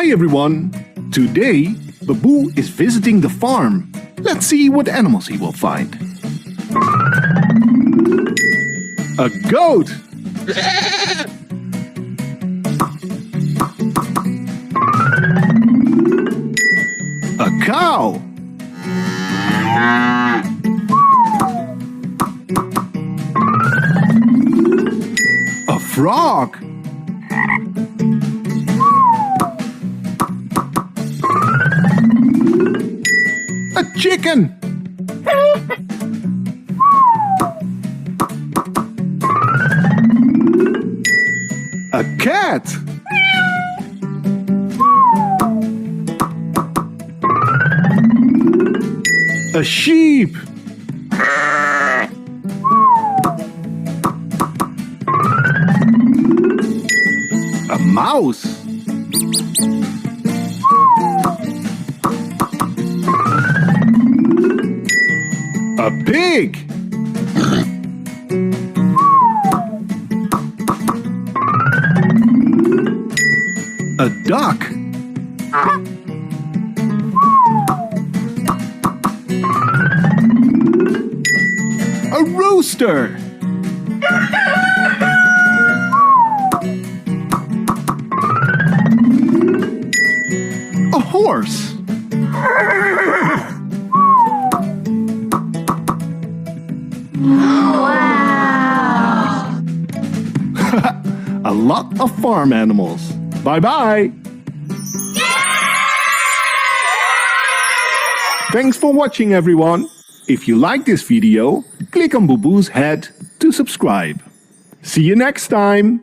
Hi everyone! Today, Babu is visiting the farm. Let's see what animals he will find. A goat! A cow! A frog! A chicken! A cat! A sheep! A mouse! A pig! A duck! A rooster! A horse! Wow! A lot of farm animals. Bye-bye! Thanks for watching, everyone. If you like this video, click on Babu's head to subscribe. See you next time!